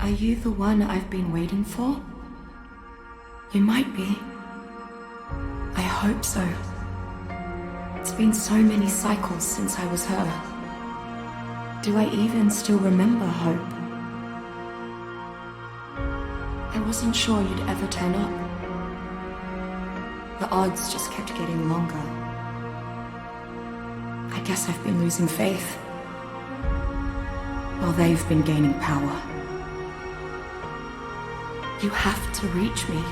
Are you the one I've been waiting for? You might be. I hope so. It's been so many cycles since I was her. Do I even still remember Hope? I wasn't sure you'd ever turn up. The odds just kept getting longer. I guess I've been losing faith, while they've been gaining power. You have to reach me.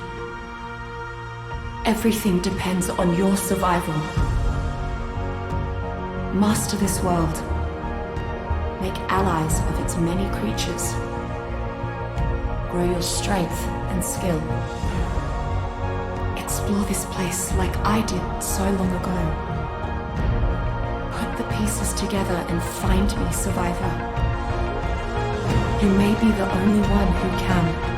Everything depends on your survival. Master this world. Make allies of its many creatures. Grow your strength and skill. Explore this place like I did so long ago. Put the pieces together and find me, survivor. You may be the only one who can.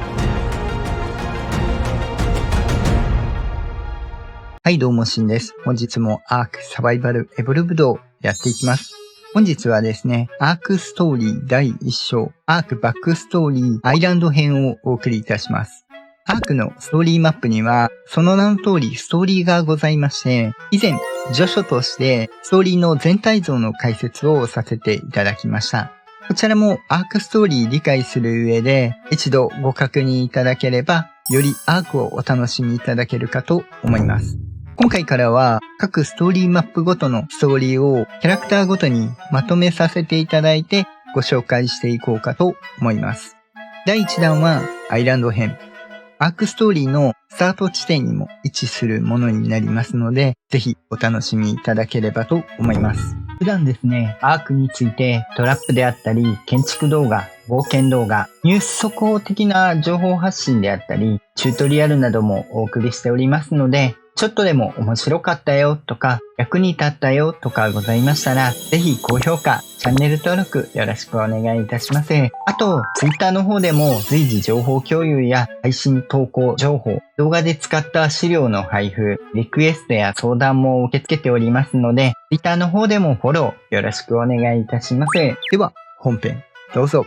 はい、どうもしんです。本日もアークサバイバルエボルブドをやっていきます。本日はですね、アークストーリー第1章、アークバックストーリーアイランド編をお送りいたします。アークのストーリーマップには、その名の通りストーリーがございまして、以前、序書としてストーリーの全体像の解説をさせていただきました。こちらもアークストーリー理解する上で、一度ご確認いただければ、よりアークをお楽しみいただけるかと思います。今回からは各ストーリーマップごとのストーリーをキャラクターごとにまとめさせていただいてご紹介していこうかと思います。第1弾はアイランド編。アークストーリーのスタート地点にも位置するものになりますので、ぜひお楽しみいただければと思います。普段ですね、アークについてトラップであったり、建築動画、冒険動画、ニュース速報的な情報発信であったり、チュートリアルなどもお送りしておりますので、ちょっとでも面白かったよとか、役に立ったよとかございましたら、ぜひ高評価、チャンネル登録よろしくお願いいたします。あと、Twitter の方でも随時情報共有や配信投稿情報、動画で使った資料の配布、リクエストや相談も受け付けておりますので、Twitter の方でもフォローよろしくお願いいたします。では、本編どうぞ。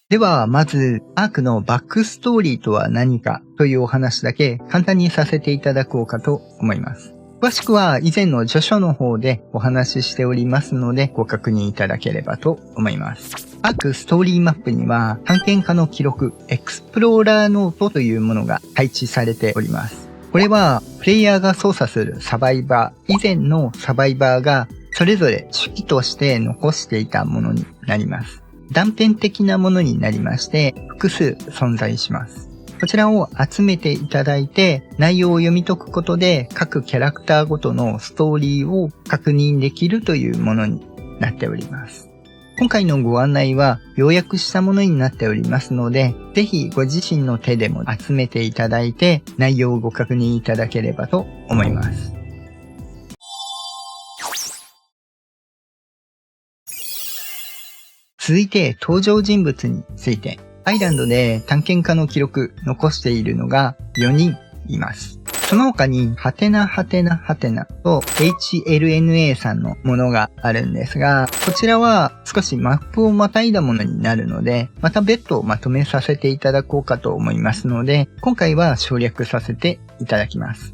では、まず、アークのバックストーリーとは何かというお話だけ簡単にさせていただこうかと思います。詳しくは以前の序書の方でお話ししておりますのでご確認いただければと思います。アークストーリーマップには探検家の記録、エクスプローラーノートというものが配置されております。これはプレイヤーが操作するサバイバー、以前のサバイバーがそれぞれ手記として残していたものになります。断片的なものになりまして複数存在します。こちらを集めていただいて内容を読み解くことで各キャラクターごとのストーリーを確認できるというものになっております。今回のご案内は要約したものになっておりますので、ぜひご自身の手でも集めていただいて内容をご確認いただければと思います。続いて登場人物について、アイランドで探検家の記録残しているのが4人います。その他に、はてなはてなはてなと HLNA さんのものがあるんですが、こちらは少しマップをまたいだものになるので、また別途まとめさせていただこうかと思いますので、今回は省略させていただきます。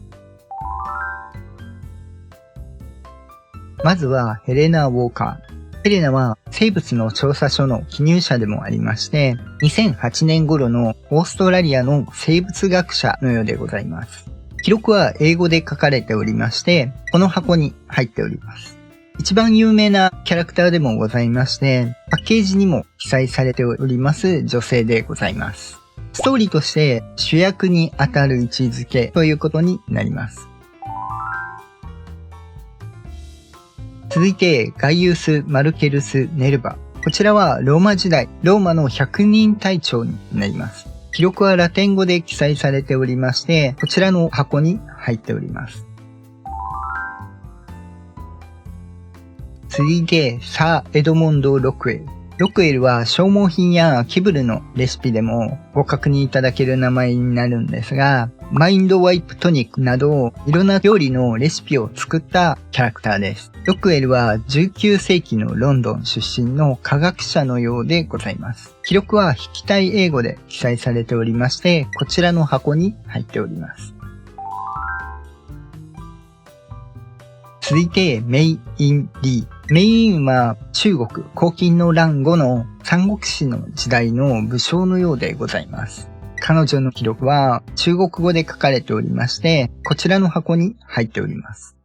まずはヘレナ・ウォーカー。ヘレナは生物の調査所の記入者でもありまして、2008年頃のオーストラリアの生物学者のようでございます。記録は英語で書かれておりまして、この箱に入っております。一番有名なキャラクターでもございまして、パッケージにも記載されております女性でございます。ストーリーとして主役にあたる位置づけということになります。続いて、ガイウス・マルケルス・ネルバ。こちらはローマ時代、ローマの100人隊長になります。記録はラテン語で記載されておりまして、こちらの箱に入っております。続いて、サー・エドモンド・ロクウェル。ロックウェルは消耗品やキブルのレシピでもご確認いただける名前になるんですが、マインドワイプトニックなどいろんな料理のレシピを作ったキャラクターです。ロックウェルは19世紀のロンドン出身の科学者のようでございます。記録は筆記体英語で記載されておりまして、こちらの箱に入っております。続いて、メイ・イン・リー。メイ・インは中国黄巾の乱後の三国志の時代の武将のようでございます。彼女の記録は中国語で書かれておりまして、こちらの箱に入っております。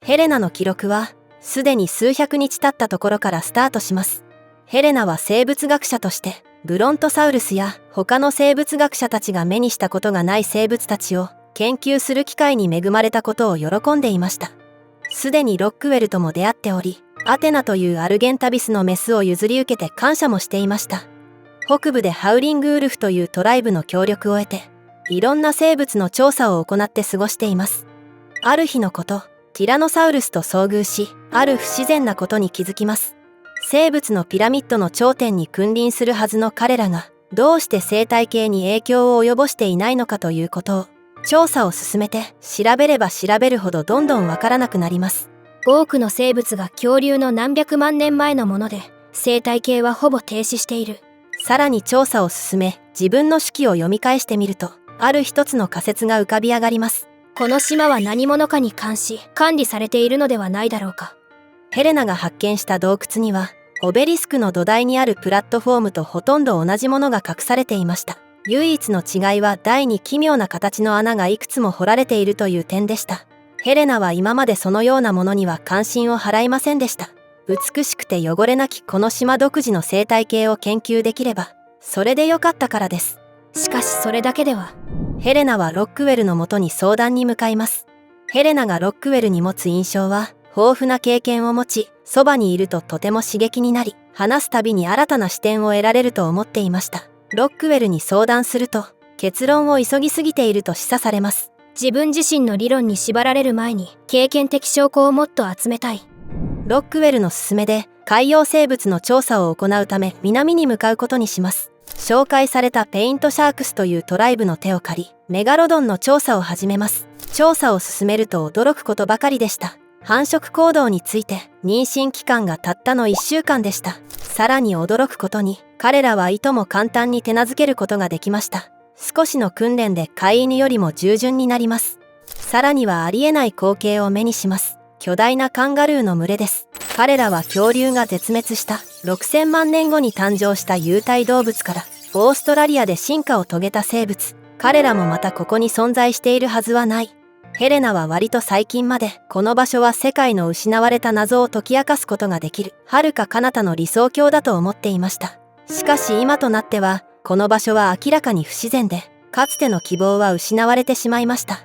ヘレナの記録は、すでに数百日経ったところからスタートします。ヘレナは生物学者として、ブロントサウルスや他の生物学者たちが目にしたことがない生物たちを研究する機会に恵まれたことを喜んでいました。すでにロックウェルとも出会っており、アテナというアルゲンタビスのメスを譲り受けて感謝もしていました。北部でハウリングウルフというトライブの協力を得て、いろんな生物の調査を行って過ごしています。ある日のこと、ティラノサウルスと遭遇し、ある不自然なことに気づきます。生物のピラミッドの頂点に君臨するはずの彼らが、どうして生態系に影響を及ぼしていないのかということを、調査を進めて調べれば調べるほどどんどんわからなくなります。多くの生物が恐竜の何百万年前のもので、生態系はほぼ停止している。さらに調査を進め、自分の手記を読み返してみると、ある一つの仮説が浮かび上がります。この島は何者かに監視、管理されているのではないだろうか。ヘレナが発見した洞窟には、オベリスクの土台にあるプラットフォームとほとんど同じものが隠されていました。唯一の違いは台に奇妙な形の穴がいくつも掘られているという点でした。ヘレナは今までそのようなものには関心を払いませんでした。美しくて汚れなきこの島独自の生態系を研究できれば、それでよかったからです。しかしそれだけでは。ヘレナはロックウェルのもとに相談に向かいます。ヘレナがロックウェルに持つ印象は、豊富な経験を持ち、そばにいるととても刺激になり、話すたびに新たな視点を得られると思っていました。ロックウェルに相談すると、結論を急ぎすぎていると示唆されます。自分自身の理論に縛られる前に、経験的証拠をもっと集めたい。ロックウェルの勧めで、海洋生物の調査を行うため南に向かうことにします。紹介されたペイントシャークスというトライブの手を借り、メガロドンの調査を始めます。調査を進めると驚くことばかりでした。繁殖行動について、妊娠期間がたったの1週間でした。さらに驚くことに、彼らはいとも簡単に手なずけることができました。少しの訓練で飼い犬よりも従順になります。さらにはありえない光景を目にします。巨大なカンガルーの群れです。彼らは恐竜が絶滅した6000万年後に誕生した有袋動物から、オーストラリアで進化を遂げた生物。彼らもまたここに存在しているはずはない。ヘレナは割と最近まで、この場所は世界の失われた謎を解き明かすことができる、遥か彼方の理想郷だと思っていました。しかし今となっては、この場所は明らかに不自然で、かつての希望は失われてしまいました。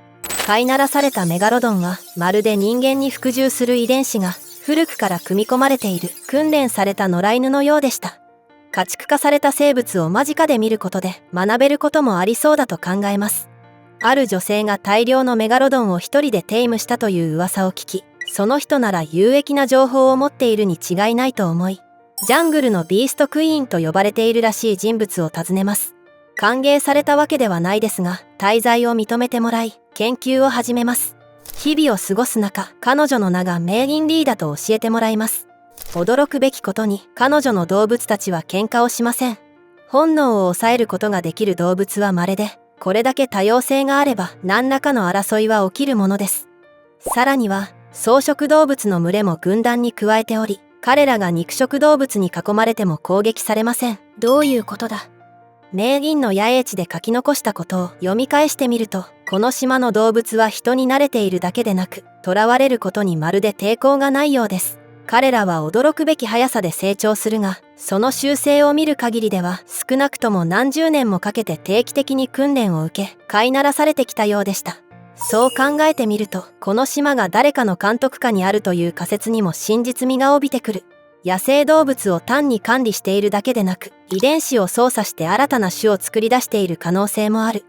飼いならされたメガロドンは、まるで人間に服従する遺伝子が、古くから組み込まれている、訓練された野良犬のようでした。家畜化された生物を間近で見ることで、学べることもありそうだと考えます。ある女性が大量のメガロドンを一人でテイムしたという噂を聞き、その人なら有益な情報を持っているに違いないと思い、ジャングルのビーストクイーンと呼ばれているらしい人物を訪ねます。歓迎されたわけではないですが、滞在を認めてもらい、研究を始めます。日々を過ごす中、彼女の名がメイリン・リーだと教えてもらいます。驚くべきことに、彼女の動物たちは喧嘩をしません。本能を抑えることができる動物は稀で、これだけ多様性があれば何らかの争いは起きるものです。さらには草食動物の群れも軍団に加えており、彼らが肉食動物に囲まれても攻撃されません。どういうことだ？名銀の野営地で書き残したことを読み返してみると、この島の動物は人に慣れているだけでなく、囚われることにまるで抵抗がないようです。彼らは驚くべき速さで成長するが、その習性を見る限りでは少なくとも何十年もかけて定期的に訓練を受け、飼いならされてきたようでした。そう考えてみると、この島が誰かの監督下にあるという仮説にも真実味が帯びてくる。野生動物を単に管理しているだけでなく、遺伝子を操作して新たな種を作り出している可能性もある。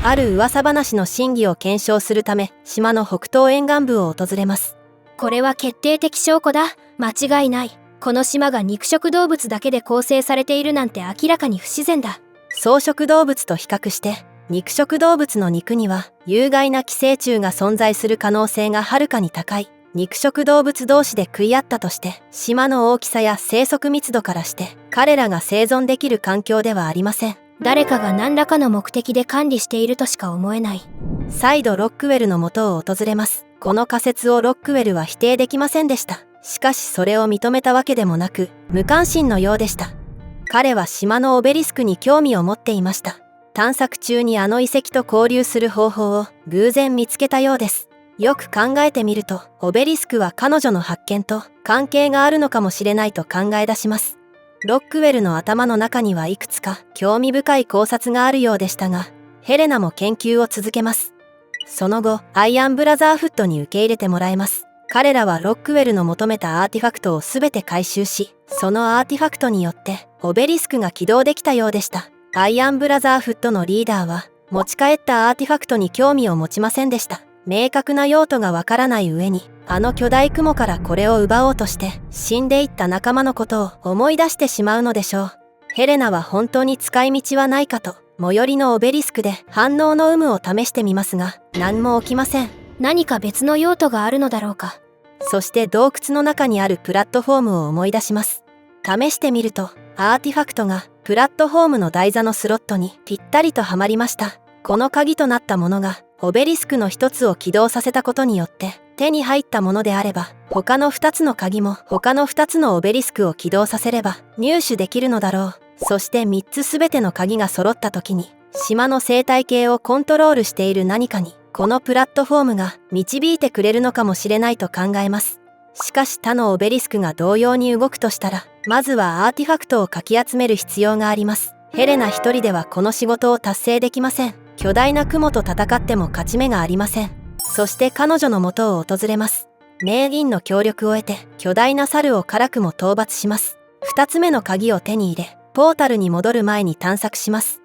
ある噂話の真偽を検証するため、島の北東沿岸部を訪れます。これは決定的証拠だ。間違いない。この島が肉食動物だけで構成されているなんて明らかに不自然だ。草食動物と比較して肉食動物の肉には有害な寄生虫が存在する可能性がはるかに高い。肉食動物同士で食い合ったとして島の大きさや生息密度からして彼らが生存できる環境ではありません。誰かが何らかの目的で管理しているとしか思えない。再度ロックウェルの元を訪れます。この仮説をロックウェルは否定できませんでした。しかしそれを認めたわけでもなく無関心のようでした。彼は島のオベリスクに興味を持っていました。探索中にあの遺跡と交流する方法を偶然見つけたようです。よく考えてみるとオベリスクは彼女の発見と関係があるのかもしれないと考え出します。ロックウェルの頭の中にはいくつか興味深い考察があるようでしたが、ヘレナも研究を続けます。その後アイアンブラザーフットに受け入れてもらえます。彼らはロックウェルの求めたアーティファクトを全て回収し、そのアーティファクトによってオベリスクが起動できたようでした。アイアンブラザーフットのリーダーは持ち帰ったアーティファクトに興味を持ちませんでした。明確な用途がわからない上にあの巨大雲からこれを奪おうとして死んでいった仲間のことを思い出してしまうのでしょう。ヘレナは本当に使い道はないかと最寄りのオベリスクで反応の有無を試してみますが何も起きません。何か別の用途があるのだろうか。そして洞窟の中にあるプラットフォームを思い出します。試してみるとアーティファクトがプラットフォームの台座のスロットにぴったりとはまりました。この鍵となったものがオベリスクの一つを起動させたことによって手に入ったものであれば他の2つの鍵も他の2つのオベリスクを起動させれば入手できるのだろう。そして3つすべての鍵が揃った時に島の生態系をコントロールしている何かにこのプラットフォームが導いてくれるのかもしれないと考えます。しかし他のオベリスクが同様に動くとしたらまずはアーティファクトをかき集める必要があります。ヘレナ一人ではこの仕事を達成できません。巨大な雲と戦っても勝ち目がありません。そして彼女の元を訪れます。名銀の協力を得て巨大な猿を辛くも討伐します。2つ目の鍵を手に入れポータルに戻る前に探索します。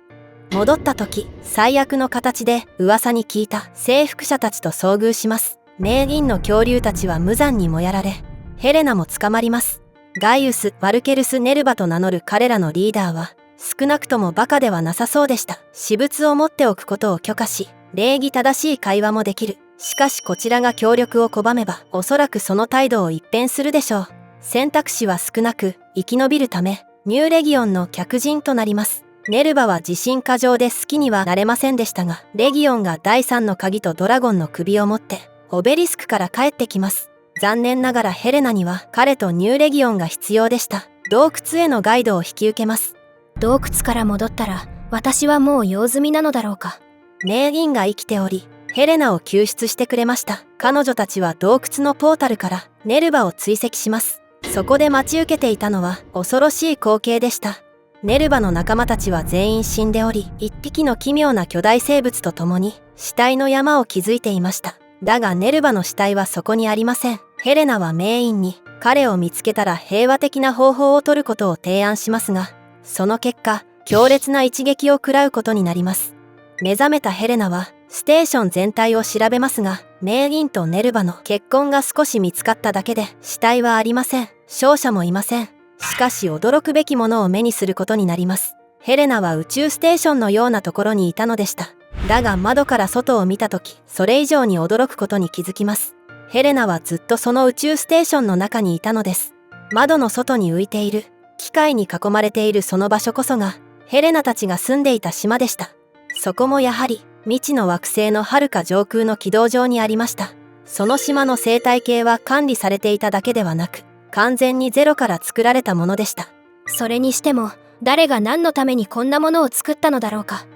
戻った時最悪の形で噂に聞いた征服者たちと遭遇します。名銀の恐竜たちは無残にもやられヘレナも捕まります。ガイウス・ワルケルス・ネルバと名乗る彼らのリーダーは少なくともバカではなさそうでした。私物を持っておくことを許可し礼儀正しい会話もできる。しかしこちらが協力を拒めばおそらくその態度を一変するでしょう。選択肢は少なく生き延びるためニューレギオンの客人となります。ネルバは自信過剰で好きにはなれませんでしたがレギオンが第3の鍵とドラゴンの首を持ってオベリスクから帰ってきます。残念ながらヘレナには彼とニューレギオンが必要でした。洞窟へのガイドを引き受けます。洞窟から戻ったら私はもう用済みなのだろうか。名銀が生きておりヘレナを救出してくれました。彼女たちは洞窟のポータルからネルバを追跡します。そこで待ち受けていたのは恐ろしい光景でした。ネルバの仲間たちは全員死んでおり一匹の奇妙な巨大生物と共に死体の山を築いていました。だがネルバの死体はそこにありません。ヘレナは名医に彼を見つけたら平和的な方法を取ることを提案しますがその結果強烈な一撃を食らうことになります。目覚めたヘレナはステーション全体を調べますが名銀とネルバの血痕が少し見つかっただけで死体はありません。傷者もいません。しかし驚くべきものを目にすることになります。ヘレナは宇宙ステーションのようなところにいたのでした。だが窓から外を見た時それ以上に驚くことに気づきます。ヘレナはずっとその宇宙ステーションの中にいたのです。窓の外に浮いている機械に囲まれているその場所こそがヘレナたちが住んでいた島でした。そこもやはり未知の惑星の遥か上空の軌道上にありました。その島の生態系は管理されていただけではなく完全にゼロから作られたものでした。それにしても誰が何のためにこんなものを作ったのだろうか。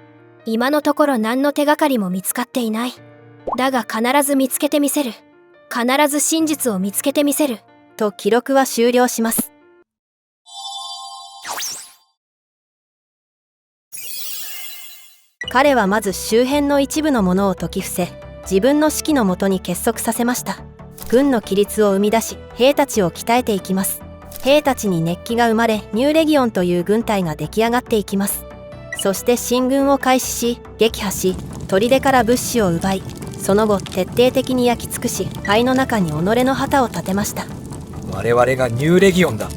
今のところ何の手がかりも見つかっていない。だが必ず見つけてみせる。必ず真実を見つけてみせる。と記録は終了します。彼はまず周辺の一部のものを解き伏せ自分の指揮のもとに結束させました。軍の規律を生み出し兵たちを鍛えていきます。兵たちに熱気が生まれニューレギオンという軍隊が出来上がっていきます。そして進軍を開始し撃破し砦から物資を奪いその後徹底的に焼き尽くし、灰の中に己の旗を立てました。我々がニューレギオンだ。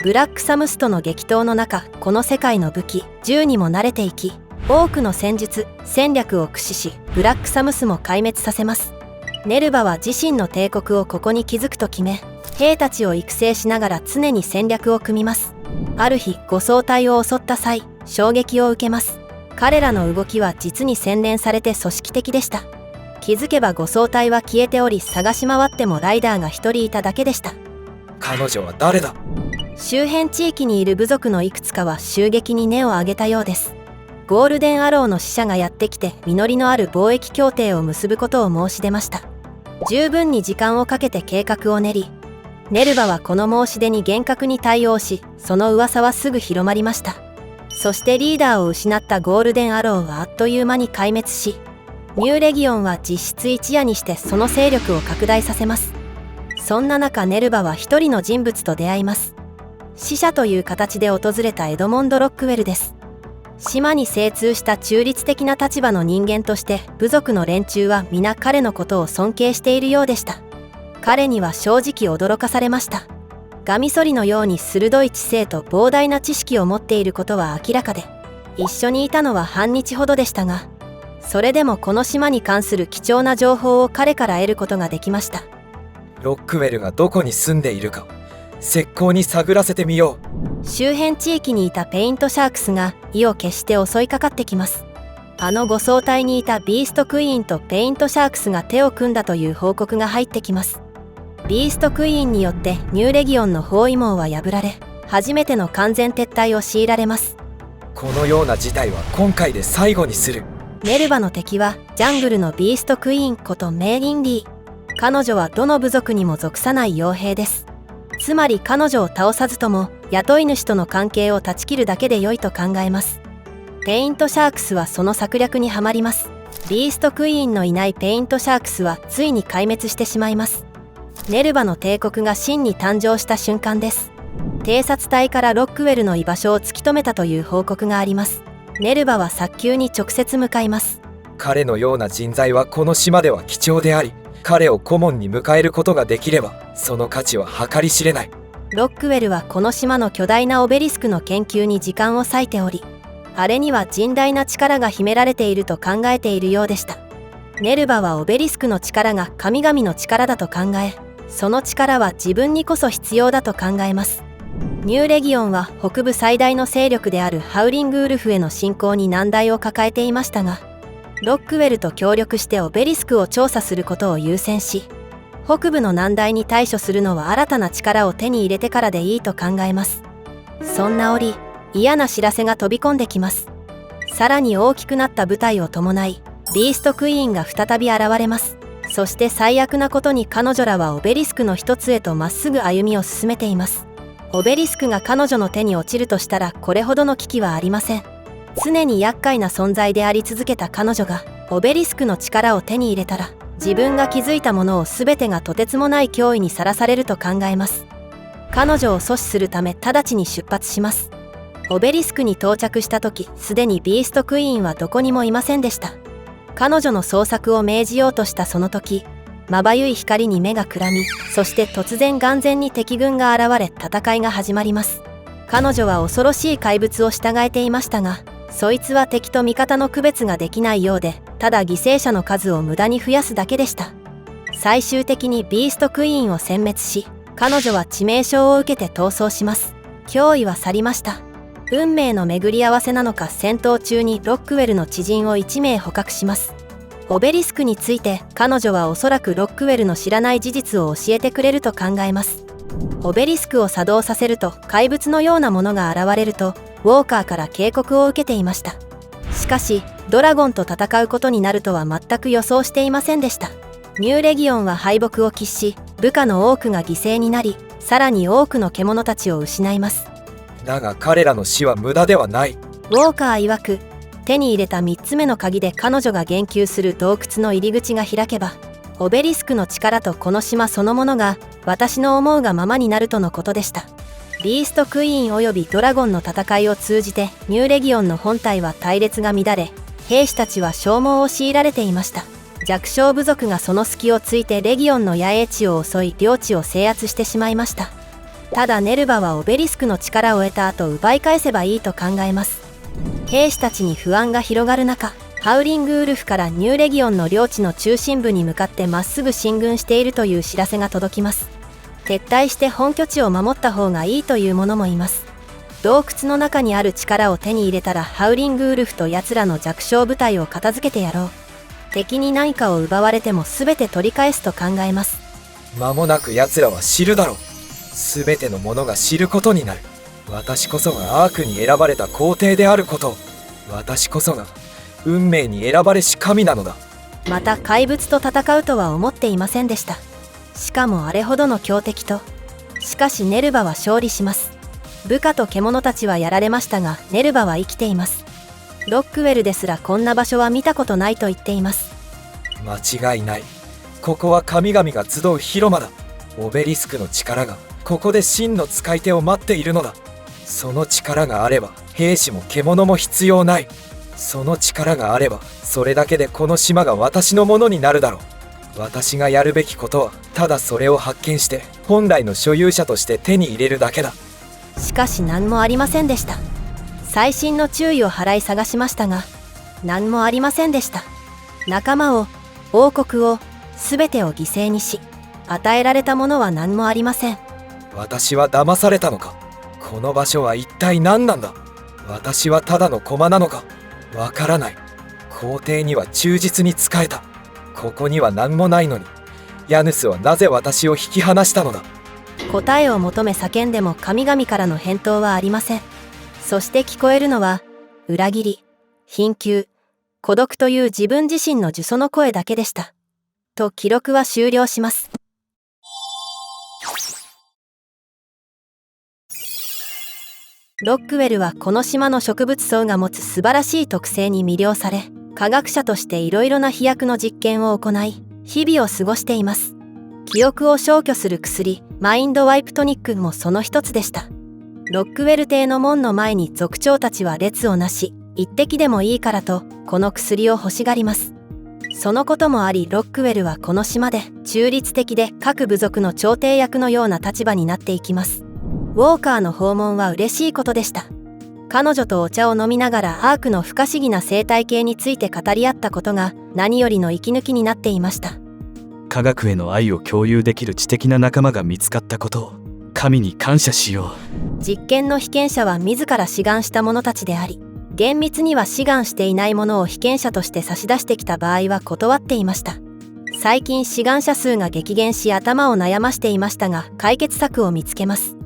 ブラックサムスとの激闘の中、この世界の武器銃にも慣れていき、多くの戦術戦略を駆使し、ブラックサムスも壊滅させます。ネルヴァは自身の帝国をここに築くと決め、兵たちを育成しながら常に戦略を組みます。ある日、護送隊を襲った際、衝撃を受けます。彼らの動きは実に洗練されて組織的でした。気づけば護送隊は消えており、探し回ってもライダーが一人いただけでした。彼女は誰だ？周辺地域にいる部族のいくつかは襲撃に根を上げたようです。ゴールデンアローの使者がやってきて、実りのある貿易協定を結ぶことを申し出ました。十分に時間をかけて計画を練り、ネルヴァはこの申し出に厳格に対応し、その噂はすぐ広まりました。そしてリーダーを失ったゴールデンアローはあっという間に壊滅し、ニューレギオンは実質一夜にしてその勢力を拡大させます。そんな中、ネルヴァは一人の人物と出会います。使者という形で訪れたエドモンド・ロックウェルです。島に精通した中立的な立場の人間として、部族の連中は皆彼のことを尊敬しているようでした。彼には正直驚かされました。ガミソリのように鋭い知性と膨大な知識を持っていることは明らかで、一緒にいたのは半日ほどでしたが、それでもこの島に関する貴重な情報を彼から得ることができました。ロックウェルがどこに住んでいるか、石膏に探らせてみよう。周辺地域にいたペイントシャークスが意を決して襲いかかってきます。あの護送隊にいたビーストクイーンとペイントシャークスが手を組んだという報告が入ってきます。ビーストクイーンによってニューレギオンの包囲網は破られ、初めての完全撤退を強いられます。このような事態は今回で最後にする。ネルヴァの敵はジャングルのビーストクイーンことメイリンリー。彼女はどの部族にも属さない傭兵です。つまり彼女を倒さずとも雇い主との関係を断ち切るだけで良いと考えます。ペイントシャークスはその策略にはまります。ビーストクイーンのいないペイントシャークスはついに壊滅してしまいます。ネルヴァの帝国が真に誕生した瞬間です。偵察隊からロックウェルの居場所を突き止めたという報告があります。ネルヴァは早急に直接向かいます。彼のような人材はこの島では貴重であり、彼を顧問に迎えることができればその価値は計り知れない。ロックウェルはこの島の巨大なオベリスクの研究に時間を割いており、あれには甚大な力が秘められていると考えているようでした。ネルヴァはオベリスクの力が神々の力だと考え、その力は自分にこそ必要だと考えます。ニューレギオンは北部最大の勢力であるハウリングウルフへの侵攻に難題を抱えていましたが、ロックウェルと協力してオベリスクを調査することを優先し、北部の難題に対処するのは新たな力を手に入れてからでいいと考えます。そんな折、嫌な知らせが飛び込んできます。さらに大きくなった部隊を伴い、ビーストクイーンが再び現れます。そして最悪なことに彼女らはオベリスクの一つへとまっすぐ歩みを進めています。オベリスクが彼女の手に落ちるとしたらこれほどの危機はありません。常に厄介な存在であり続けた彼女がオベリスクの力を手に入れたら、自分が築いたものを全てがとてつもない脅威にさらされると考えます。彼女を阻止するため直ちに出発します。オベリスクに到着した時、すでにビーストクイーンはどこにもいませんでした。彼女の捜索を命じようとしたその時、まばゆい光に目がくらみ、そして突然眼前に敵軍が現れ、戦いが始まります。彼女は恐ろしい怪物を従えていましたが、そいつは敵と味方の区別ができないようで、ただ犠牲者の数を無駄に増やすだけでした。最終的にビーストクイーンを殲滅し、彼女は致命傷を受けて逃走します。脅威は去りました。運命の巡り合わせなのか、戦闘中にロックウェルの知人を1名捕獲します。オベリスクについて彼女はおそらくロックウェルの知らない事実を教えてくれると考えます。オベリスクを作動させると怪物のようなものが現れるとウォーカーから警告を受けていました。しかしドラゴンと戦うことになるとは全く予想していませんでした。ニューレギオンは敗北を喫し、部下の多くが犠牲になり、さらに多くの獣たちを失います。だが彼らの死は無駄ではない。ウォーカー曰く、手に入れた3つ目の鍵で彼女が言及する洞窟の入り口が開けば、オベリスクの力とこの島そのものが私の思うがままになるとのことでした。ビーストクイーンおよびドラゴンの戦いを通じてニューレギオンの本体は隊列が乱れ、兵士たちは消耗を強いられていました。弱小部族がその隙をついてレギオンの野営地を襲い領地を制圧してしまいました。ただネルバはオベリスクの力を得た後奪い返せばいいと考えます。兵士たちに不安が広がる中、ハウリングウルフからニューレギオンの領地の中心部に向かってまっすぐ進軍しているという知らせが届きます。撤退して本拠地を守った方がいいという者もいます。洞窟の中にある力を手に入れたらハウリングウルフと奴らの弱小部隊を片付けてやろう。敵に何かを奪われても全て取り返すと考えます。間もなく奴らは知るだろう。全ての者が知ることになる。私こそがアークに選ばれた皇帝であることを。私こそが運命に選ばれし神なのだ。また怪物と戦うとは思っていませんでした。しかもあれほどの強敵と。しかしネルバは勝利します。部下と獣たちはやられましたがネルバは生きています。ロックウェルですらこんな場所は見たことないと言っています。間違いない。ここは神々が集う広間だ。オベリスクの力がここで真の使い手を待っているのだ。その力があれば兵士も獣も必要ない。その力があればそれだけでこの島が私のものになるだろう。私がやるべきことはただそれを発見して本来の所有者として手に入れるだけだ。しかし何もありませんでした。細心の注意を払い探しましたが何もありませんでした。仲間を、王国を、全てを犠牲にし与えられたものは何もありません。私は騙されたのか。この場所は一体何なんだ。私はただの駒なのか。わからない。皇帝には忠実に仕えた。ここには何もないのにヤヌスはなぜ私を引き離したのだ。答えを求め叫んでも神々からの返答はありません。そして聞こえるのは裏切り、貧窮、孤独という自分自身の呪詛の声だけでした。と記録は終了します。ロックウェルはこの島の植物層が持つ素晴らしい特性に魅了され、科学者としていろいろな飛躍の実験を行い、日々を過ごしています。記憶を消去する薬、マインドワイプトニックもその一つでした。ロックウェル邸の門の前に族長たちは列をなし、一滴でもいいからとこの薬を欲しがります。そのこともありロックウェルはこの島で中立的で各部族の調停役のような立場になっていきます。ウォーカーの訪問は嬉しいことでした。彼女とお茶を飲みながらアークの不可思議な生態系について語り合ったことが何よりの息抜きになっていました。科学への愛を共有できる知的な仲間が見つかったことを神に感謝しよう。実験の被験者は自ら志願した者たちであり、厳密には志願していないものを被験者として差し出してきた場合は断っていました。最近志願者数が激減し頭を悩ましていましたが解決策を見つけます。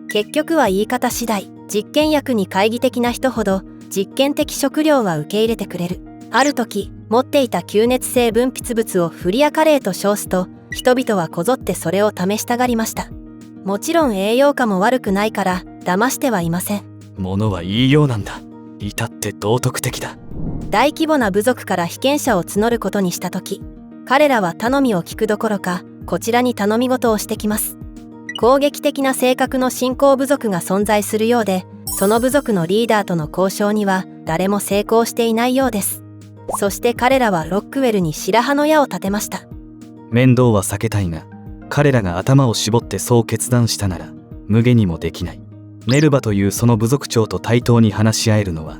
結局は言い方次第、実験薬に懐疑的な人ほど実験的食料は受け入れてくれる。ある時持っていた吸熱性分泌物をフリアカレーと称すと人々はこぞってそれを試したがりました。もちろん栄養価も悪くないから騙してはいません。物は言いようなんだ。至って道徳的だ。大規模な部族から被験者を募ることにした時、彼らは頼みを聞くどころかこちらに頼み事をしてきます。攻撃的な性格の新興部族が存在するようで、その部族のリーダーとの交渉には誰も成功していないようです。そして彼らはロックウェルに白羽の矢を立てました。面倒は避けたいが、彼らが頭を絞ってそう決断したなら無下にもできない。ネルバというその部族長と対等に話し合えるのは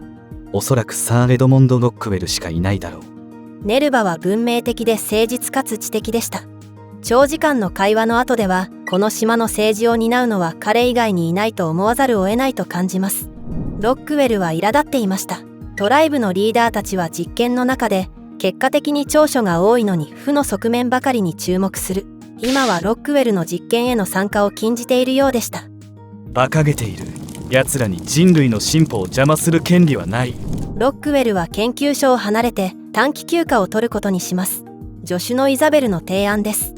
おそらくサー・エドモンド・ロックウェルしかいないだろう。ネルバは文明的で誠実かつ知的でした。長時間の会話の後ではこの島の政治を担うのは彼以外にいないと思わざるを得ないと感じます。ロックウェルは苛立っていました。トライブのリーダーたちは実験の中で結果的に長所が多いのに負の側面ばかりに注目する。今はロックウェルの実験への参加を禁じているようでした。馬鹿げている。奴らに人類の進歩を邪魔する権利はない。ロックウェルは研究所を離れて短期休暇を取ることにします。助手のイザベルの提案です。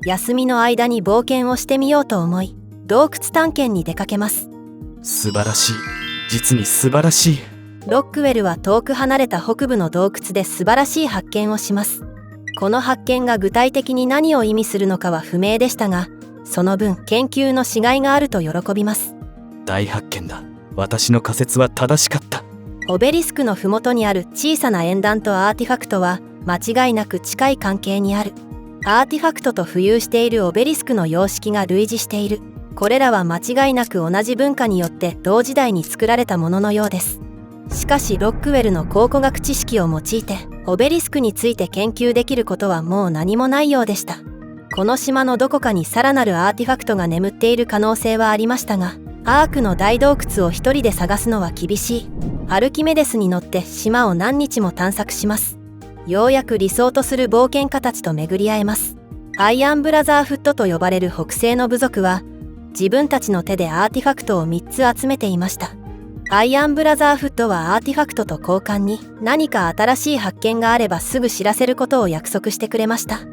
休みの間に冒険をしてみようと思い洞窟探検に出かけます。素晴らしい。実に素晴らしい。ロックウェルは遠く離れた北部の洞窟で素晴らしい発見をします。この発見が具体的に何を意味するのかは不明でしたが、その分研究のしがいがあると喜びます。大発見だ。私の仮説は正しかった。オベリスクの麓にある小さな演壇とアーティファクトは間違いなく近い関係にある。アーティファクトと浮遊しているオベリスクの様式が類似している。これらは間違いなく同じ文化によって同時代に作られたもののようです。しかしロックウェルの考古学知識を用いてオベリスクについて研究できることはもう何もないようでした。この島のどこかにさらなるアーティファクトが眠っている可能性はありましたが、アークの大洞窟を一人で探すのは厳しい。アルキメデスに乗って島を何日も探索します。ようやく理想とする冒険家たちと巡り合えます。アイアンブラザーフットと呼ばれる北西の部族は自分たちの手でアーティファクトを3つ集めていました。アイアンブラザーフットはアーティファクトと交換に何か新しい発見があればすぐ知らせることを約束してくれました。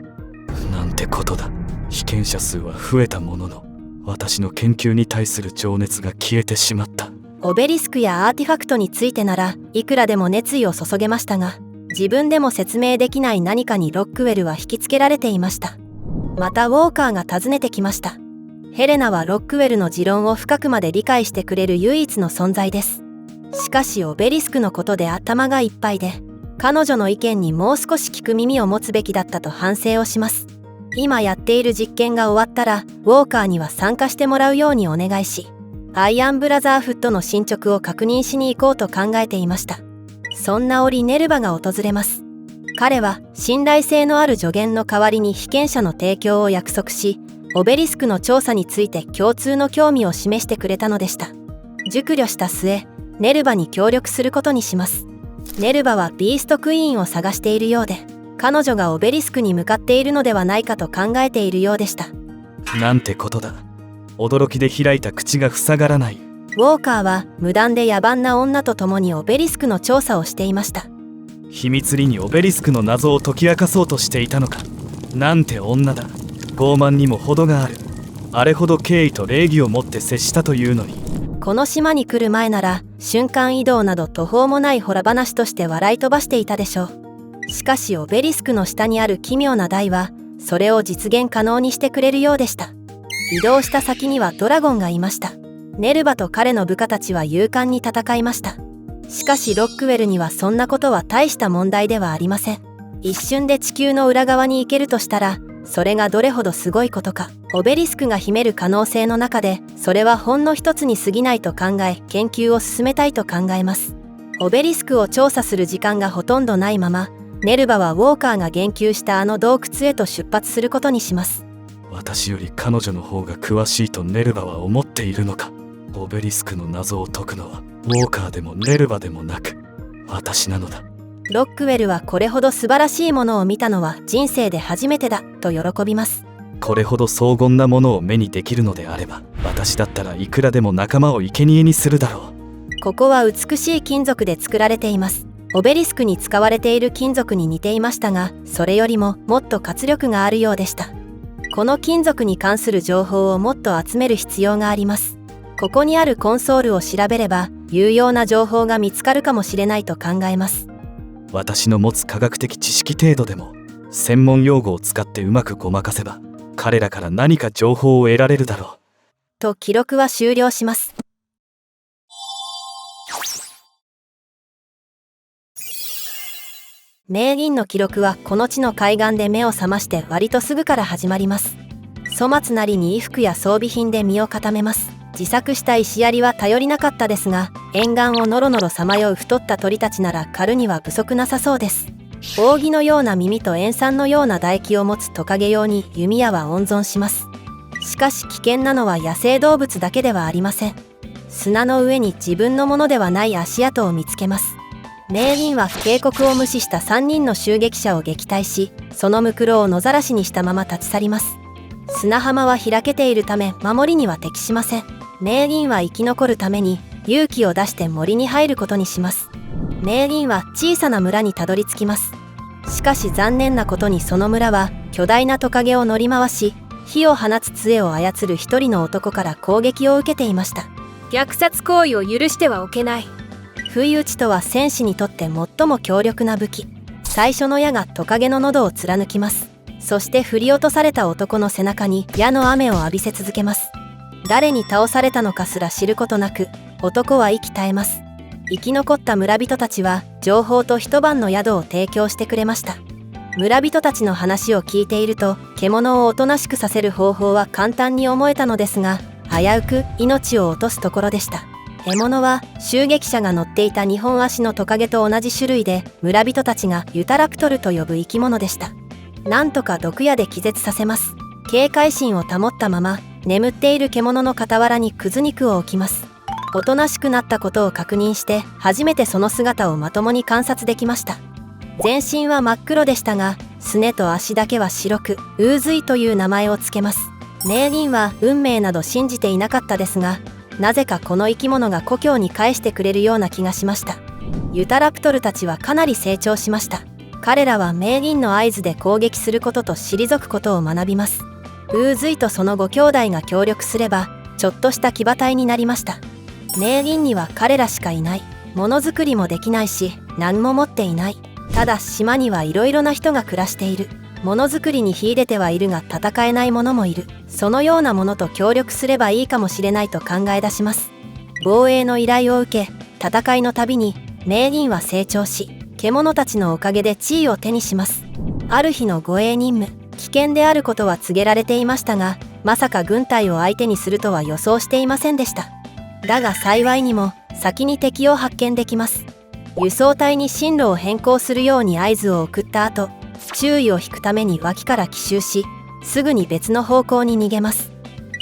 なんてことだ。被験者数は増えたものの、私の研究に対する情熱が消えてしまった。オベリスクやアーティファクトについてならいくらでも熱意を注げましたが、自分でも説明できない何かにロックウェルは引きつけられていました。またウォーカーが訪ねてきました。ヘレナはロックウェルの持論を深くまで理解してくれる唯一の存在です。しかしオベリスクのことで頭がいっぱいで、彼女の意見にもう少し聞く耳を持つべきだったと反省をします。今やっている実験が終わったらウォーカーには参加してもらうようにお願いし、アイアンブラザーフットの進捗を確認しに行こうと考えていました。そんな折ネルバが訪れます。彼は信頼性のある助言の代わりに被験者の提供を約束し、オベリスクの調査について共通の興味を示してくれたのでした。熟慮した末、ネルバに協力することにします。ネルバはビーストクイーンを探しているようで、彼女がオベリスクに向かっているのではないかと考えているようでした。なんてことだ。驚きで開いた口が塞がらない。ウォーカーは無断で野蛮な女と共にオベリスクの調査をしていました。秘密裏にオベリスクの謎を解き明かそうとしていたのか。なんて女だ。傲慢にも程がある。あれほど敬意と礼儀を持って接したというのに。この島に来る前なら瞬間移動など途方もないほら話として笑い飛ばしていたでしょう。しかしオベリスクの下にある奇妙な台はそれを実現可能にしてくれるようでした。移動した先にはドラゴンがいました。ネルバと彼の部下たちは勇敢に戦いました。しかしロックウェルにはそんなことは大した問題ではありません。一瞬で地球の裏側に行けるとしたらそれがどれほどすごいことか。オベリスクが秘める可能性の中でそれはほんの一つに過ぎないと考え、研究を進めたいと考えます。オベリスクを調査する時間がほとんどないまま、ネルバはウォーカーが言及したあの洞窟へと出発することにします。私より彼女の方が詳しいとネルバは思っているのか。オベリスクの謎を解くのはウォーカーでもネルバでもなく私なのだ。ロックウェルはこれほど素晴らしいものを見たのは人生で初めてだと喜びます。これほど荘厳なものを目にできるのであれば私だったらいくらでも仲間を生贄にするだろう。ここは美しい金属で作られています。オベリスクに使われている金属に似ていましたが、それよりももっと活力があるようでした。この金属に関する情報をもっと集める必要があります。ここにあるコンソールを調べれば有用な情報が見つかるかもしれないと考えます。私の持つ科学的知識程度でも専門用語を使ってうまくごまかせば彼らから何か情報を得られるだろう。と記録は終了します。名銀の記録はこの地の海岸で目を覚まして割とすぐから始まります。粗末なりに衣服や装備品で身を固めます。自作した石槍は頼りなかったですが、沿岸をノロノロさまよう太った鳥たちなら狩るには不足なさそうです。扇のような耳と塩酸のような唾液を持つトカゲ用に弓矢は温存します。しかし危険なのは野生動物だけではありません。砂の上に自分のものではない足跡を見つけます。名銀は警告を無視した3人の襲撃者を撃退し、そのムクロを野ざらしにしたまま立ち去ります。砂浜は開けているため守りには適しません。名銀は生き残るために勇気を出して森に入ることにします。名銀は小さな村にたどり着きます。しかし残念なことにその村は巨大なトカゲを乗り回し、火を放つ杖を操る一人の男から攻撃を受けていました。虐殺行為を許してはおけない。不意打ちとは戦士にとって最も強力な武器。最初の矢がトカゲの喉を貫きます。そして振り落とされた男の背中に矢の雨を浴びせ続けます。誰に倒されたのかすら知ることなく、男は息絶えます。生き残った村人たちは情報と一晩の宿を提供してくれました。村人たちの話を聞いていると、獣をおとなしくさせる方法は簡単に思えたのですが、危うく命を落とすところでした。獲物は襲撃者が乗っていた2本足のトカゲと同じ種類で、村人たちがユタラプトルと呼ぶ生き物でした。なんとか毒矢で気絶させます。警戒心を保ったまま、眠っている獣の傍らにくず肉を置きます。おとなしくなったことを確認して、初めてその姿をまともに観察できました。全身は真っ黒でしたが、すねと足だけは白く、ウーズイという名前をつけます。名人は運命など信じていなかったですが、なぜかこの生き物が故郷に返してくれるような気がしました。ユタラプトルたちはかなり成長しました。彼らは名人の合図で攻撃することと退くことを学びます。ウーズイとそのご兄弟が協力すれば、ちょっとした騎馬隊になりました。名人には彼らしかいない。ものづくりもできないし、何も持っていない。ただ島にはいろいろな人が暮らしている。ものづくりに秀でてはいるが戦えない者もいる。そのようなものと協力すればいいかもしれないと考え出します。防衛の依頼を受け、戦いのたびに名人は成長し、獣たちのおかげで地位を手にします。ある日の護衛任務、危険であることは告げられていましたが、まさか軍隊を相手にするとは予想していませんでした。だが幸いにも先に敵を発見できます。輸送隊に進路を変更するように合図を送った後、注意を引くために脇から奇襲し、すぐに別の方向に逃げます。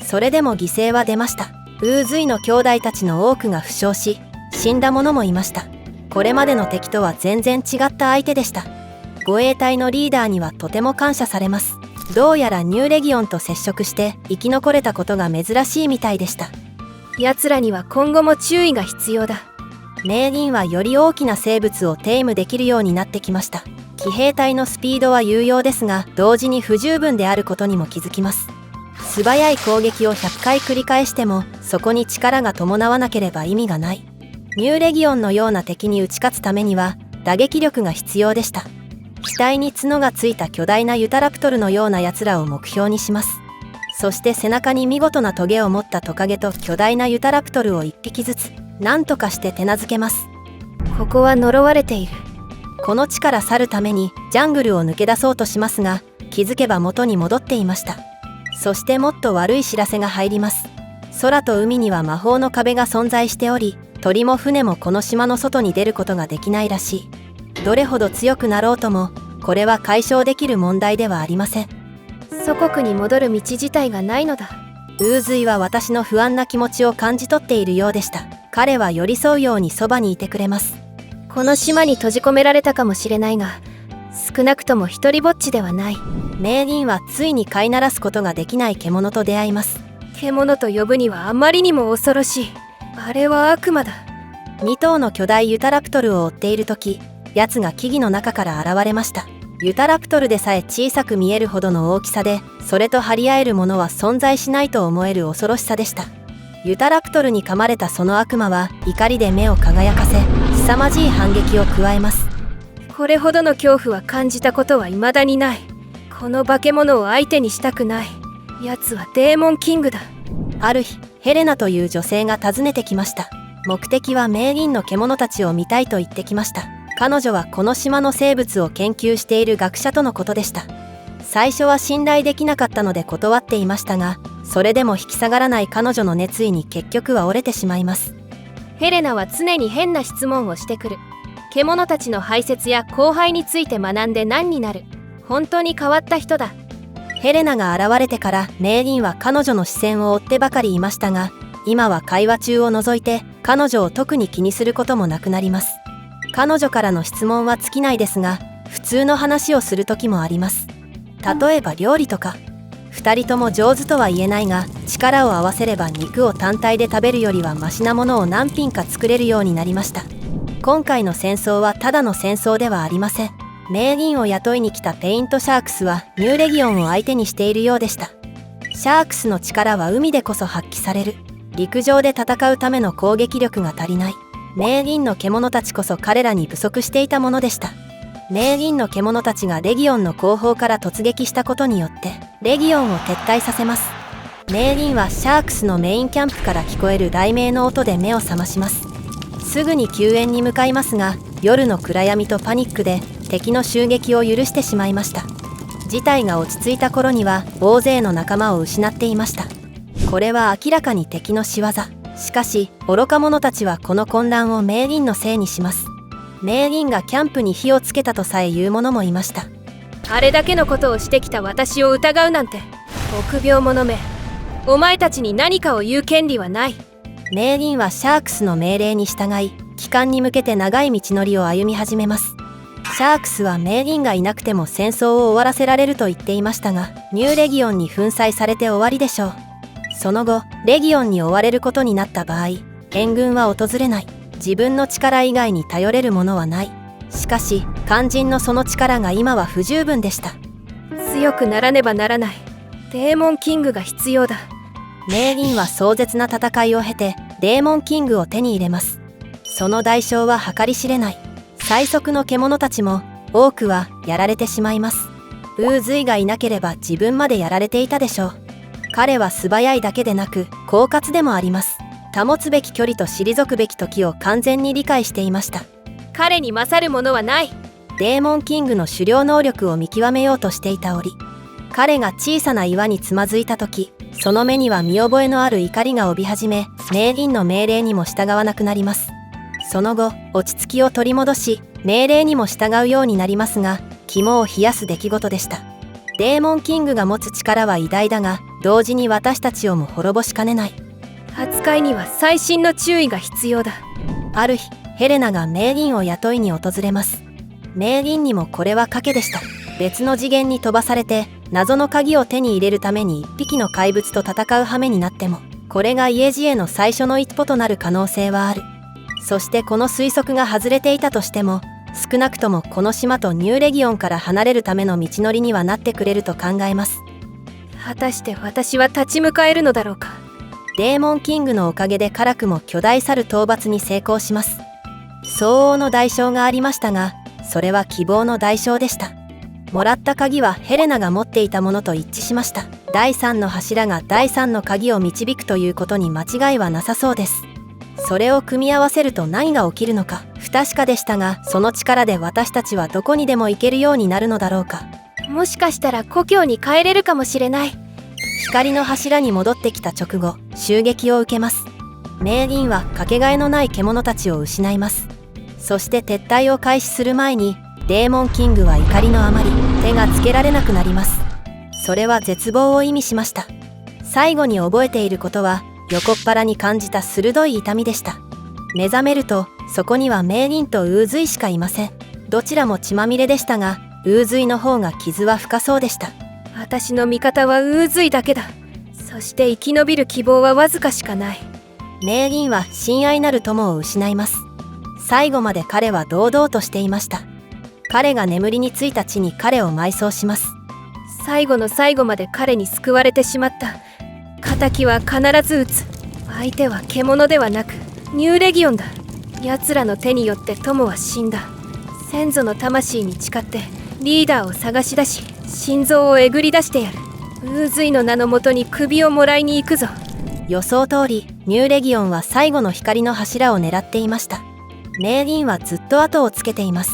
それでも犠牲は出ました。ウーズイの兄弟たちの多くが負傷し、死んだ者もいました。これまでの敵とは全然違った相手でした。護衛隊のリーダーにはとても感謝されます。どうやらニューレギオンと接触して生き残れたことが珍しいみたいでした。奴らには今後も注意が必要だ。名人はより大きな生物をテイムできるようになってきました。騎兵隊のスピードは有用ですが、同時に不十分であることにも気づきます。素早い攻撃を100回繰り返しても、そこに力が伴わなければ意味がない。ニューレギオンのような敵に打ち勝つためには打撃力が必要でした。額に角がついた巨大なユタラプトルのような奴らを目標にします。そして背中に見事なトゲを持ったトカゲと巨大なユタラプトルを1匹ずつ何とかして手なずけます。ここは呪われている。この地から去るためにジャングルを抜け出そうとしますが、気づけば元に戻っていました。そしてもっと悪い知らせが入ります。空と海には魔法の壁が存在しており、鳥も船もこの島の外に出ることができないらしい。どれほど強くなろうとも、これは解消できる問題ではありません。祖国に戻る道自体がないのだ。ウーズイは私の不安な気持ちを感じ取っているようでした。彼は寄り添うようにそばにいてくれます。この島に閉じ込められたかもしれないが、少なくとも一人ぼっちではない。名人はついに飼いならすことができない獣と出会います。獣と呼ぶにはあまりにも恐ろしい。あれは悪魔だ。2頭の巨大ユタラプトルを追っている時、奴が木々の中から現れました。ユタラプトルでさえ小さく見えるほどの大きさで、それと張り合えるものは存在しないと思える恐ろしさでした。ユタラプトルに噛まれたその悪魔は怒りで目を輝かせ、凄まじい反撃を加えます。これほどの恐怖は感じたことは未だにない。この化け物を相手にしたくない。奴はデーモンキングだ。ある日、ヘレナという女性が訪ねてきました。目的は名人の獣たちを見たいと言ってきました。彼女はこの島の生物を研究している学者とのことでした。最初は信頼できなかったので断っていましたが、それでも引き下がらない彼女の熱意に結局は折れてしまいます。ヘレナは常に変な質問をしてくる。獣たちの排泄や交配について学んで何になる。本当に変わった人だ。ヘレナが現れてから名人は彼女の視線を追ってばかりいましたが、今は会話中を除いて彼女を特に気にすることもなくなります。彼女からの質問は尽きないですが、普通の話をする時もあります。例えば料理とか。2人とも上手とは言えないが、力を合わせれば肉を単体で食べるよりはマシなものを何品か作れるようになりました。今回の戦争はただの戦争ではありません。名人を雇いに来たペイントシャークスはニューレギオンを相手にしているようでした。シャークスの力は海でこそ発揮される。陸上で戦うための攻撃力が足りない。名人の獣たちこそ彼らに不足していたものでした。名人の獣たちがレギオンの後方から突撃したことによってレギオンを撤退させます。名人はシャークスのメインキャンプから聞こえる雷鳴の音で目を覚まします。すぐに救援に向かいますが、夜の暗闇とパニックで敵の襲撃を許してしまいました。事態が落ち着いた頃には大勢の仲間を失っていました。これは明らかに敵の仕業。しかし愚か者たちはこの混乱をメイリンのせいにします。メイリンがキャンプに火をつけたとさえ言う者もいました。あれだけのことをしてきた私を疑うなんて、臆病者め。お前たちに何かを言う権利はない。メイリンはシャークスの命令に従い、帰還に向けて長い道のりを歩み始めます。シャークスはメイリンがいなくても戦争を終わらせられると言っていましたが、ニューレギオンに粉砕されて終わりでしょう。その後レギオンに追われることになった場合、援軍は訪れない。自分の力以外に頼れるものはない。しかし肝心のその力が今は不十分でした。強くならねばならない。デーモンキングが必要だ。メイリンは壮絶な戦いを経てデーモンキングを手に入れます。その代償は計り知れない。最速の獣たちも多くはやられてしまいます。ウーズイがいなければ自分までやられていたでしょう。彼は素早いだけでなく狡猾でもあります。保つべき距離と退くべき時を完全に理解していました。彼に勝るものはない。デーモンキングの狩猟能力を見極めようとしていた折、彼が小さな岩につまずいた時、その目には見覚えのある怒りが帯び始め、メイリンの命令にも従わなくなります。その後落ち着きを取り戻し、命令にも従うようになりますが、肝を冷やす出来事でした。デーモンキングが持つ力は偉大だが、同時に私たちをも滅ぼしかねない。扱いには細心の注意が必要だ。ある日ヘレナがメイリンを雇いに訪れます。メイリンにもこれは賭けでした。別の次元に飛ばされて謎の鍵を手に入れるために一匹の怪物と戦う羽目になっても、これが家路への最初の一歩となる可能性はある。そしてこの推測が外れていたとしても、少なくともこの島とニューレギオンから離れるための道のりにはなってくれると考えます。果たして私は立ち向かえるのだろうか。デーモンキングのおかげで辛くも巨大猿討伐に成功します。相応の代償がありましたが、それは希望の代償でした。もらった鍵はヘレナが持っていたものと一致しました。第3の柱が第3の鍵を導くということに間違いはなさそうです。それを組み合わせると何が起きるのか不確かでしたが、その力で私たちはどこにでも行けるようになるのだろうか。もしかしたら故郷に帰れるかもしれない。光の柱に戻ってきた直後、襲撃を受けます。メイリンはかけがえのない獣たちを失います。そして撤退を開始する前に、デーモンキングは怒りのあまり手がつけられなくなります。それは絶望を意味しました。最後に覚えていることは、横っ腹に感じた鋭い痛みでした。目覚めるとそこにはメイリンとウーズイしかいません。どちらも血まみれでしたが、ウーズイの方が傷は深そうでした。私の味方はウーズイだけだ。そして生き延びる希望はわずかしかない。メイリンは親愛なる友を失います。最後まで彼は堂々としていました。彼が眠りについた地に彼を埋葬します。最後の最後まで彼に救われてしまった。仇は必ず撃つ。相手は獣ではなくニューレギオンだ。奴らの手によって友は死んだ。先祖の魂に誓ってリーダーを探し出し、心臓をえぐり出してやる。ウーズイの名のもとに首をもらいに行くぞ。予想通りニューレギオンは最後の光の柱を狙っていました。メイリンはずっと後をつけています。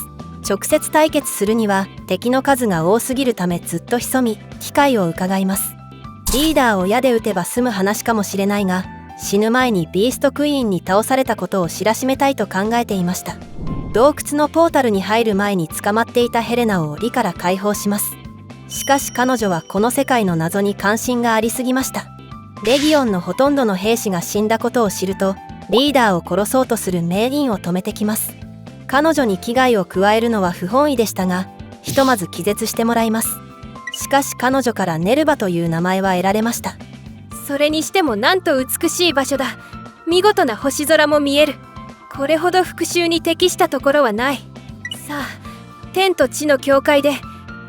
直接対決するには敵の数が多すぎるため、ずっと潜み機会を伺います。リーダーを矢で撃てば済む話かもしれないが、死ぬ前にビーストクイーンに倒されたことを知らしめたいと考えていました。洞窟のポータルに入る前に捕まっていたヘレナを檻から解放します。しかし彼女はこの世界の謎に関心がありすぎました。レギオンのほとんどの兵士が死んだことを知ると、リーダーを殺そうとするメイリンを止めてきます。彼女に危害を加えるのは不本意でしたが、ひとまず気絶してもらいます。しかし彼女からネルバという名前は得られました。それにしてもなんと美しい場所だ。見事な星空も見える。これほど復讐に適したところはない。さあ、天と地の境界で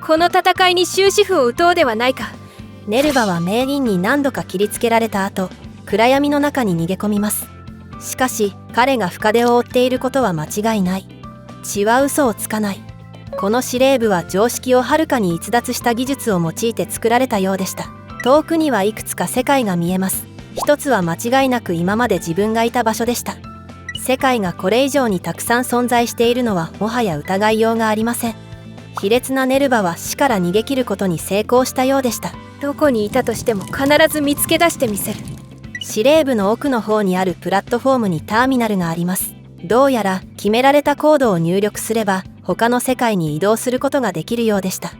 この戦いに終止符を打とうではないか。ネルバはメイリンに何度か切りつけられた後、暗闇の中に逃げ込みます。しかし彼が深手を負っていることは間違いない。血は嘘をつかない。この司令部は常識をはるかに逸脱した技術を用いて作られたようでした。遠くにはいくつか世界が見えます。一つは間違いなく今まで自分がいた場所でした。世界がこれ以上にたくさん存在しているのはもはや疑いようがありません。卑劣なネルバは死から逃げ切ることに成功したようでした。どこにいたとしても必ず見つけ出してみせる。司令部の奥の方にあるプラットフォームにターミナルがあります。どうやら決められたコードを入力すれば他の世界に移動することができるようでした。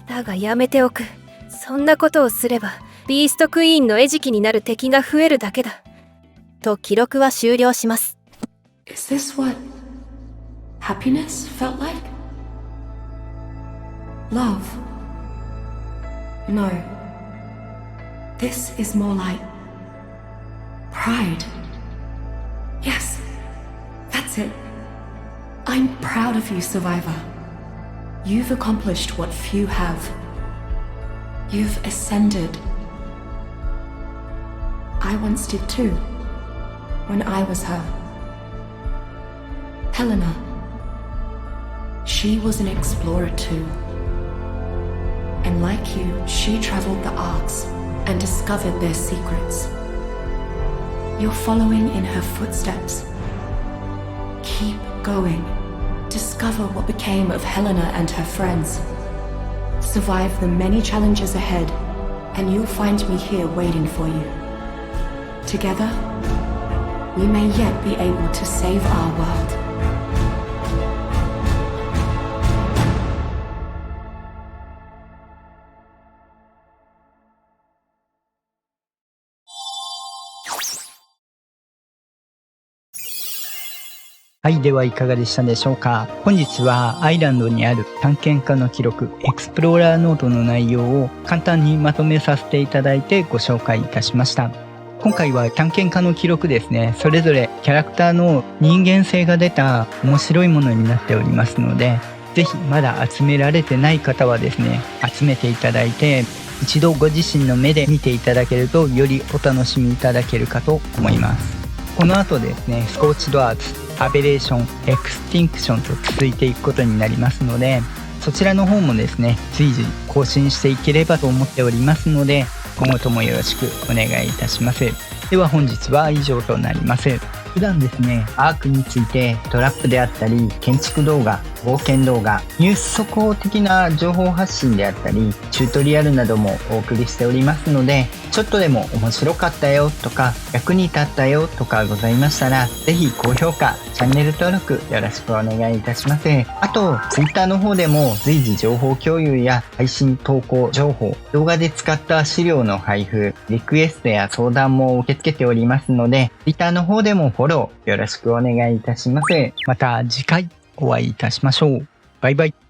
だがやめておく。そんなことをすればビーストクイーンの餌食になる敵が増えるだけだ。と記録は終了します。Is this what happiness felt like? Love? No. This is more like pride. Yes, that's it. I'm proud of you, Survivor. You've accomplished what few have. You've ascended. I once did too, when I was her. Helena. She was an explorer too. And like you, she traveled the arcs and discovered their secrets. You're following in her footsteps. Keep going. Discover what became of Helena and her friends. Survive the many challenges ahead, and you'll find me here waiting for you. Together, we may yet be able to save our world.はい、ではいかがでしたでしょうか。本日はアイランドにある探検家の記録、エクスプローラーノートの内容を簡単にまとめさせていただいてご紹介いたしました。今回は探検家の記録ですね、それぞれキャラクターの人間性が出た面白いものになっておりますので、ぜひまだ集められてない方はですね、集めていただいて、一度ご自身の目で見ていただけるとよりお楽しみいただけるかと思います。この後ですね、スコーチドアーツ、アベレーション、エクスティンクションと続いていくことになりますので、そちらの方もですね、随時更新していければと思っておりますので、今後ともよろしくお願いいたします。では本日は以上となります。普段ですね、アークについてトラップであったり、建築動画、冒険動画、ニュース速報的な情報発信であったり、チュートリアルなどもお送りしておりますので、ちょっとでも面白かったよとか、役に立ったよとかございましたら、ぜひ高評価、チャンネル登録よろしくお願いいたします。あと、Twitter の方でも随時情報共有や配信投稿情報、動画で使った資料の配布、リクエストや相談も受け付けておりますので、Twitter の方でもフォローよろしくお願いいたします。また次回お会いいたしましょう。バイバイ。